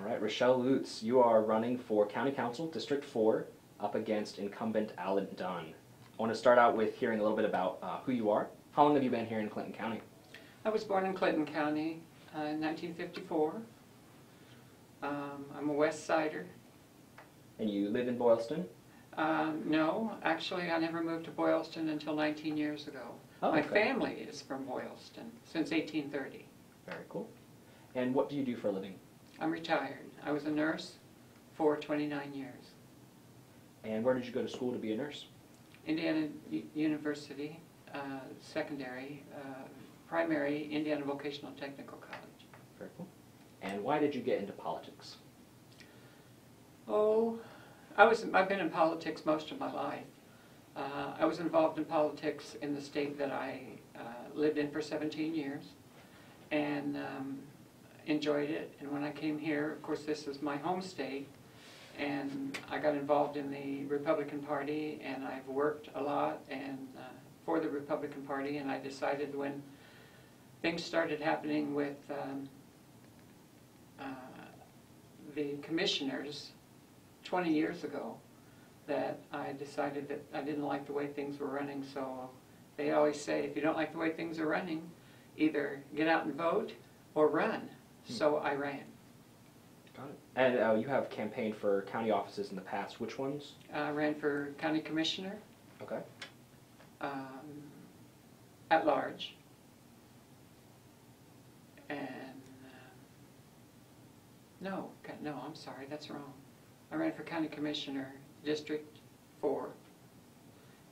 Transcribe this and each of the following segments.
All right, Richelle Lutz, you are running for County Council, District 4, up against incumbent Alan Dunn. I want to start out with hearing a little bit about who you are. How long have you been here in Clinton County? I was born in Clinton County in 1954. I'm a West Sider. And you live in Boylston? No, actually I never moved to Boylston until 19 years ago. Oh, My okay. family is from Boylston since 1830. Very cool. And what do you do for a living? I'm retired. I was a nurse for 29 years. And where did you go to school to be a nurse? Indiana University, secondary, primary, Indiana Vocational Technical College. Very cool. And why did you get into politics? Oh, I've been in politics most of my life. I was involved in politics in the state that I lived in for 17 years and enjoyed it. And when I came here, of course this is my home state, and I got involved in the Republican Party, and I've worked a lot and for the Republican Party, and I decided when things started happening with the commissioners 20 years ago, that I decided that I didn't like the way things were running. So they always say, if you don't like the way things are running, either get out and vote or run. So I ran. Got it. And you have campaigned for county offices in the past. Which ones? I ran for county commissioner. Okay. At large. And no, I'm sorry, that's wrong. I ran for county commissioner, District 4,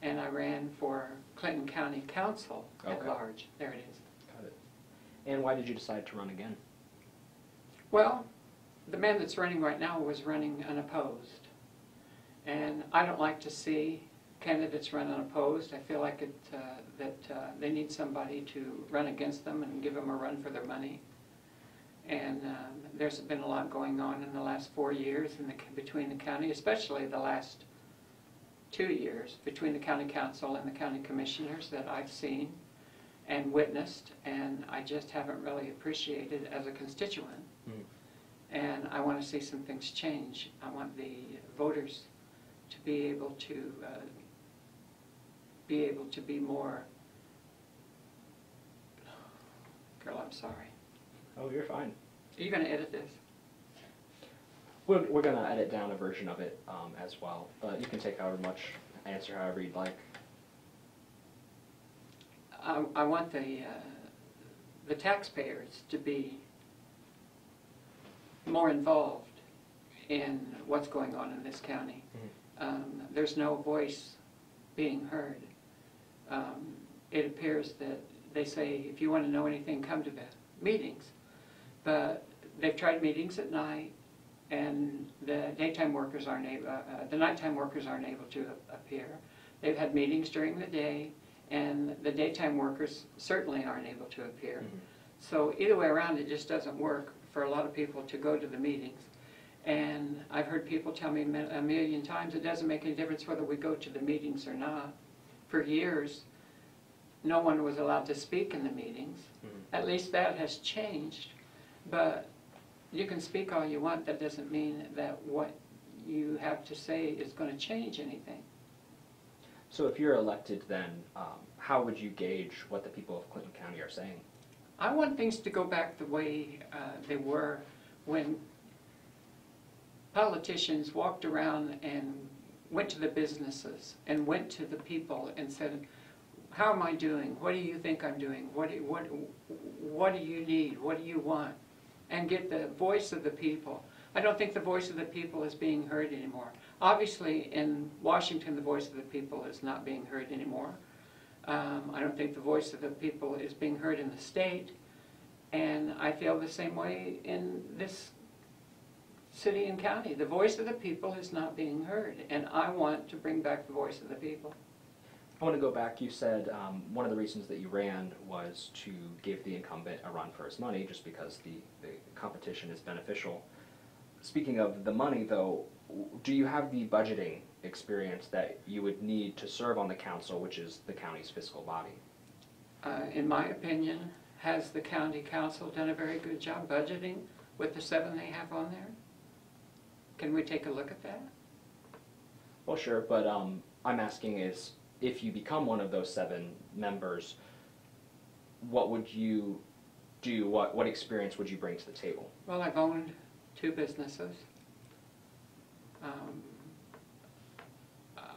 and I ran for Clinton County Council at large. There it is. Got it. And why did you decide to run again? Well, the man that's running right now was running unopposed, and I don't like to see candidates run unopposed. I feel like that they need somebody to run against them and give them a run for their money. And there's been a lot going on in the last 4 years between the county, especially the last 2 years, between the county council and the county commissioners that I've seen and witnessed, and I just haven't really appreciated as a constituent. And I want to see some things change. I want the voters to be able to be more. Girl, I'm sorry. Oh, you're fine. Are you going to edit this? We're going to edit down a version of it as well. You can take however much, answer however you'd like. I want the taxpayers to be more involved in what's going on in this county. There's no voice being heard. It appears that they say, if you want to know anything, come to the meetings. But they've tried meetings at night, and the daytime workers aren't able, the nighttime workers aren't able to appear. They've had meetings during the day, and the daytime workers certainly aren't able to appear. So either way around, it just doesn't work for a lot of people to go to the meetings. And I've heard people tell me a million times, it doesn't make any difference whether we go to the meetings or not. For years, no one was allowed to speak in the meetings. At least that has changed. But you can speak all you want. That doesn't mean that what you have to say is going to change anything. So if you're elected, then how would you gauge what the people of Clinton County are saying? I want things to go back the way they were when politicians walked around and went to the businesses and went to the people and said, how am I doing? What do you think I'm doing? What do you need? What do you want? And get the voice of the people. I don't think the voice of the people is being heard anymore. Obviously, in Washington, the voice of the people is not being heard anymore. I don't think the voice of the people is being heard in the state. And I feel the same way in this city and county. The voice of the people is not being heard. And I want to bring back the voice of the people. I want to go back. You said one of the reasons that you ran was to give the incumbent a run for his money, just because the competition is beneficial. Speaking of the money, though, do you have the budgeting experience that you would need to serve on the council, which is the county's fiscal body? In my opinion, has the county council done a very good job budgeting with the 7 they have on there? Can we take a look at that? Well, sure, but I'm asking is, if you become one of those 7 members, what would you do? What experience would you bring to the table? Well, I've owned 2 businesses.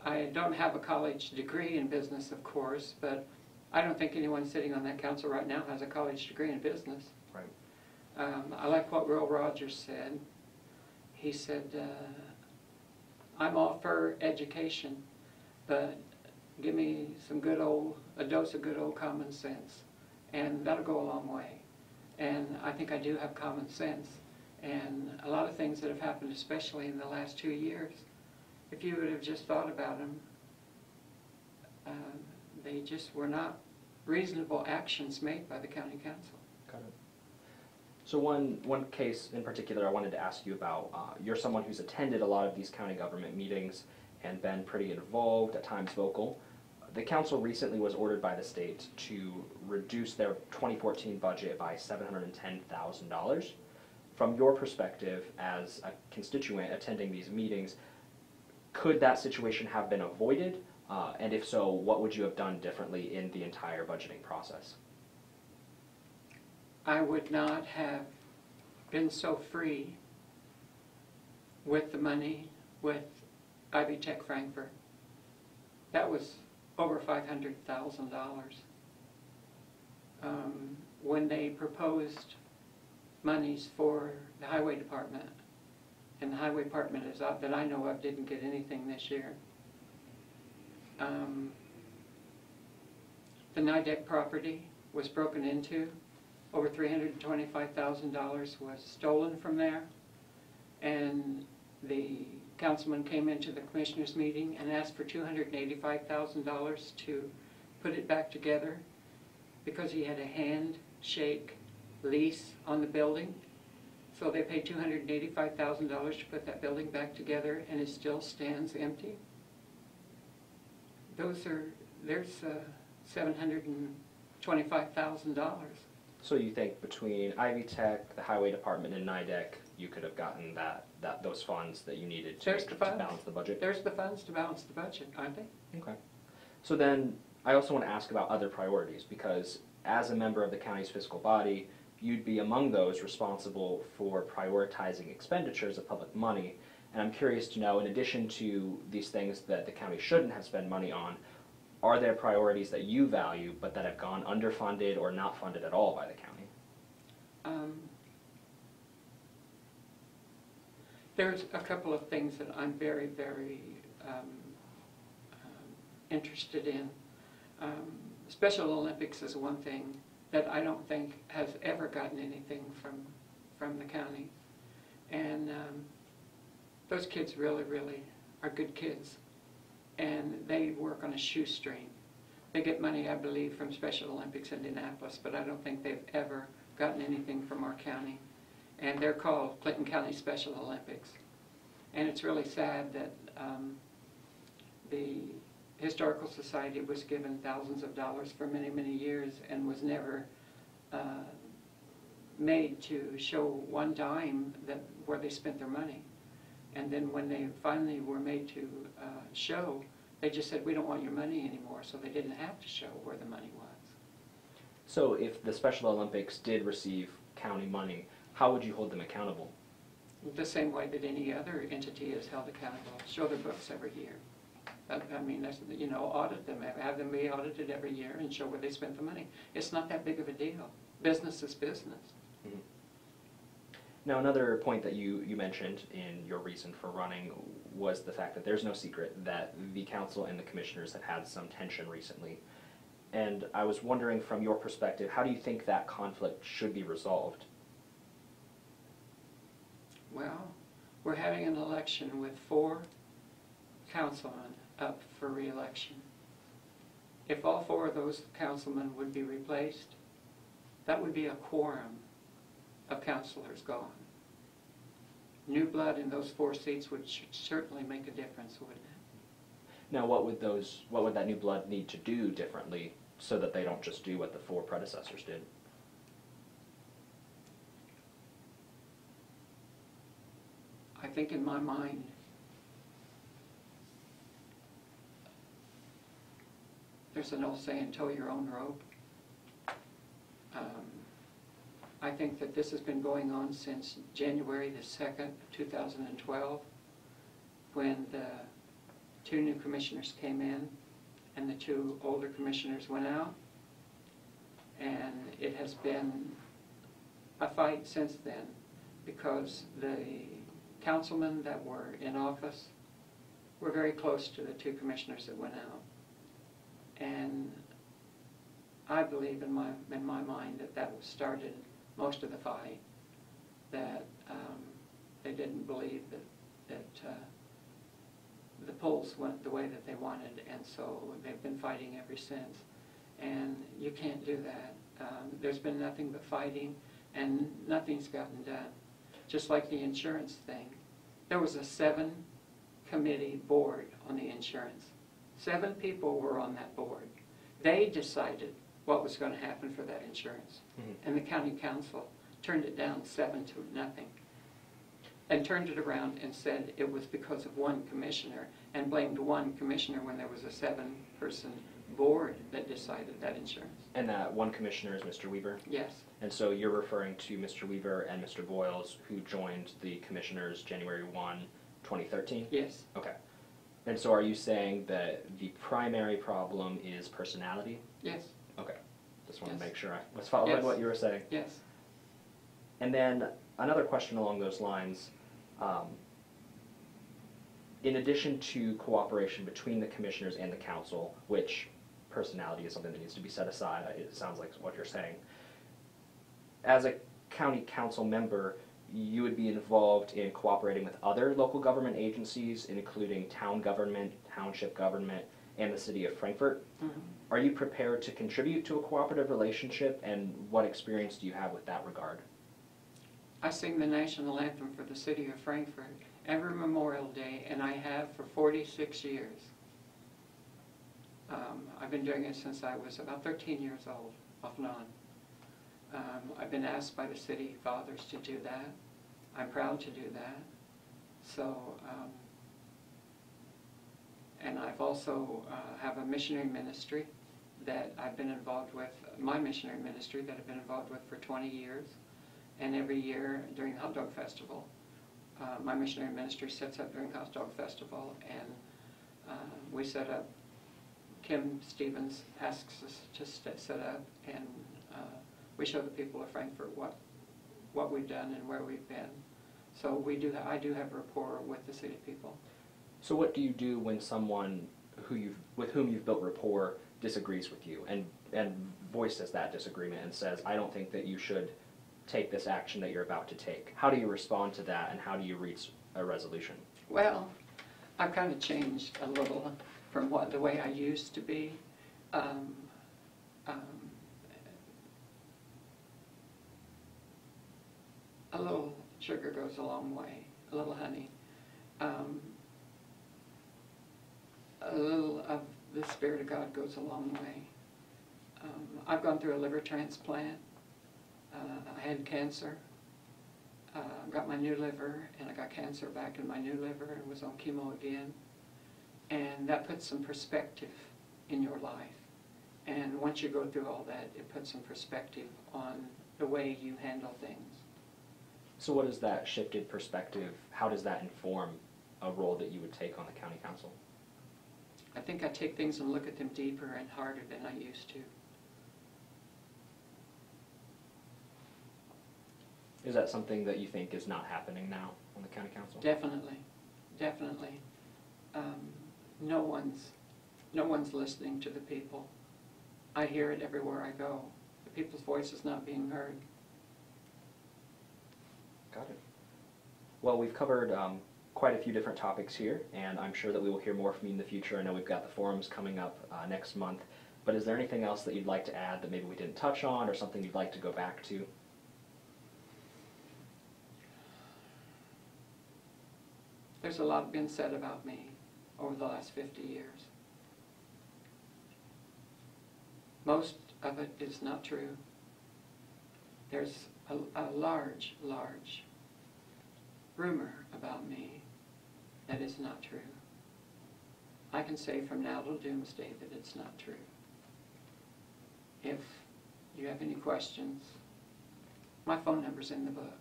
I don't have a college degree in business, of course, but I don't think anyone sitting on that council right now has a college degree in business. Right. I like what Will Rogers said. He said, I'm all for education, but give me a dose of good old common sense, and that'll go a long way. And I think I do have common sense. And a lot of things that have happened, especially in the last 2 years, if you would have just thought about them, they just were not reasonable actions made by the county council. Got it. So one case in particular I wanted to ask you about. You're someone who's attended a lot of these county government meetings and been pretty involved, at times vocal. The council recently was ordered by the state to reduce their 2014 budget by $710,000. From your perspective as a constituent attending these meetings, could that situation have been avoided? And if so, what would you have done differently in the entire budgeting process? I would not have been so free with the money with Ivy Tech Frankfurt. That was over $500,000. When they proposed monies for the highway department, and the highway department is that I know of didn't get anything this year. The NIDEC property was broken into. Over $325,000 was stolen from there, and the councilman came into the commissioners meeting and asked for $285,000 to put it back together because he had a handshake lease on the building. So they paid $285,000 to put that building back together, and it still stands empty. There's $725,000. So you think between Ivy Tech, the Highway Department, and NIDEC, you could have gotten those funds that you needed to balance the budget? There's the funds to balance the budget, aren't they? Okay. So then I also want to ask about other priorities, because as a member of the county's fiscal body, you'd be among those responsible for prioritizing expenditures of public money. And I'm curious to know, in addition to these things that the county shouldn't have spent money on, are there priorities that you value but that have gone underfunded or not funded at all by the county? There's a couple of things that I'm very, very interested in. Special Olympics is one thing that I don't think has ever gotten anything from the county. And those kids really, really are good kids. And they work on a shoestring. They get money, I believe, from Special Olympics in Indianapolis, but I don't think they've ever gotten anything from our county. And they're called Clinton County Special Olympics. And it's really sad that the Historical Society was given thousands of dollars for many, many years and was never made to show one dime where they spent their money. And then when they finally were made to show, they just said, we don't want your money anymore, so they didn't have to show where the money was. So if the Special Olympics did receive county money, how would you hold them accountable? The same way that any other entity is held accountable. Show their books every year. I mean, that's, audit them, have them be audited every year and show where they spent the money. It's not that big of a deal. Business is business. Mm-hmm. Now, another point that you mentioned in your reason for running was the fact that there's no secret that the council and the commissioners have had some tension recently. And I was wondering, from your perspective, how do you think that conflict should be resolved? Well, we're having an election with 4 councilmen up for re-election. If all 4 of those councilmen would be replaced, that would be a quorum of councilors gone. New blood in those 4 seats would certainly make a difference, wouldn't it? Now, what would that new blood need to do differently so that they don't just do what the 4 predecessors did? I think in my mind, there's an old saying, tow your own rope. I think that this has been going on since January the 2nd, 2012, when the 2 new commissioners came in and the 2 older commissioners went out. And it has been a fight since then, because the councilmen that were in office were very close to the 2 commissioners that went out. And I believe in my mind that started most of the fight, that they didn't believe that the polls went the way that they wanted, and so they've been fighting ever since. And you can't do that. There's been nothing but fighting, and nothing's gotten done. Just like the insurance thing. There was a 7-committee board on the insurance. 7 people were on that board. They decided what was going to happen for that insurance. And the county council turned it down 7-0, and turned it around and said it was because of 1 commissioner, and blamed 1 commissioner when there was a 7-person board that decided that insurance. And that 1 commissioner is Mr. Weaver? Yes. And so you're referring to Mr. Weaver and Mr. Boyles, who joined the commissioners January 1, 2013? Yes. Okay. And so are you saying that the primary problem is personality? Yes. Okay. Just want to Yes. make sure I was following what you were saying. Yes. And then another question along those lines, in addition to cooperation between the commissioners and the council, which personality is something that needs to be set aside, it sounds like what you're saying, as a county council member, you would be involved in cooperating with other local government agencies, including town government, township government, and the city of Frankfort. Mm-hmm. Are you prepared to contribute to a cooperative relationship, and what experience do you have with that regard? I sing the national anthem for the city of Frankfort every Memorial Day, and I have for 46 years. I've been doing it since I was about 13 years old, off and on. I've been asked by the city fathers to do that. I'm proud to do that. So, and I've also have a missionary ministry that I've been involved with, my missionary ministry that I've been involved with for 20 years. And every year during the Hot Dog Festival, my missionary ministry sets up during the Hot Dog Festival, and we set up, Kim Stevens asks us to set up, and we show the people of Frankfort what we've done and where we've been. So I do have rapport with the city people. So what do you do when someone with whom you've built rapport disagrees with you and voices that disagreement and says, I don't think that you should take this action that you're about to take? How do you respond to that, and how do you reach a resolution? Well, I've kind of changed a little from the way I used to be. A little sugar goes a long way, a little honey. A little of the Spirit of God goes a long way. I've gone through a liver transplant. I had cancer, got my new liver, and I got cancer back in my new liver and was on chemo again. And that puts some perspective in your life. And once you go through all that, it puts some perspective on the way you handle things. So what is that shifted perspective? How does that inform a role that you would take on the county council? I think I take things and look at them deeper and harder than I used to. Is that something that you think is not happening now on the county council? Definitely, definitely. No one's listening to the people. I hear it everywhere I go. The people's voice is not being heard. Got it. Well, we've covered quite a few different topics here, and I'm sure that we will hear more from you in the future. I know we've got the forums coming up next month, but is there anything else that you'd like to add that maybe we didn't touch on, or something you'd like to go back to? There's a lot been said about me over the last 50 years. Most of it is not true. There's a large rumor about me that is not true. I can say from now till doomsday that it's not true. If you have any questions, my phone number's in the book.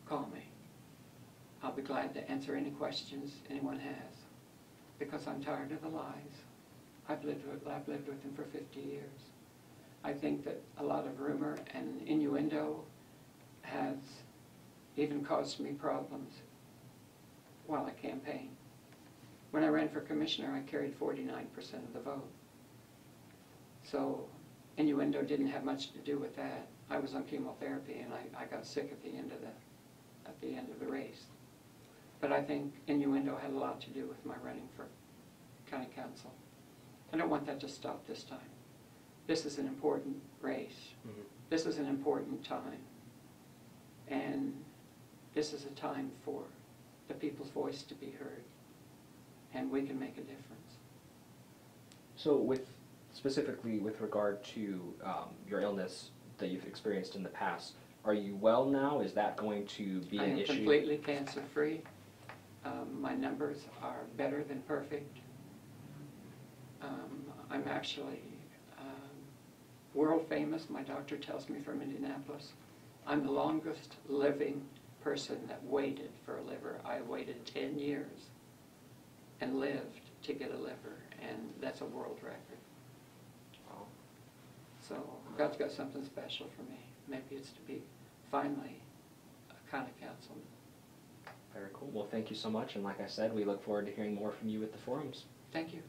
Call me. I'll be glad to answer any questions anyone has, because I'm tired of the lies. I've lived with them for 50 years. I think that a lot of rumor and innuendo has even caused me problems while I campaigned. When I ran for commissioner, I carried 49% of the vote. So innuendo didn't have much to do with that. I was on chemotherapy and I got sick at the end of the race. But I think innuendo had a lot to do with my running for county council. I don't want that to stop this time. This is an important race. Mm-hmm. This is an important time. And this is a time for the people's voice to be heard. And we can make a difference. So specifically with regard to your illness that you've experienced in the past, are you well now? Is that going to be an issue? I am completely cancer-free. My numbers are better than perfect. I'm actually world famous. My doctor tells me from Indianapolis. I'm the longest living person that waited for a liver. I waited 10 years and lived to get a liver, and that's a world record. Wow. So God's got something special for me. Maybe it's to be finally a county councilman. Very cool. Well, thank you so much, and like I said, we look forward to hearing more from you at the forums. Thank you.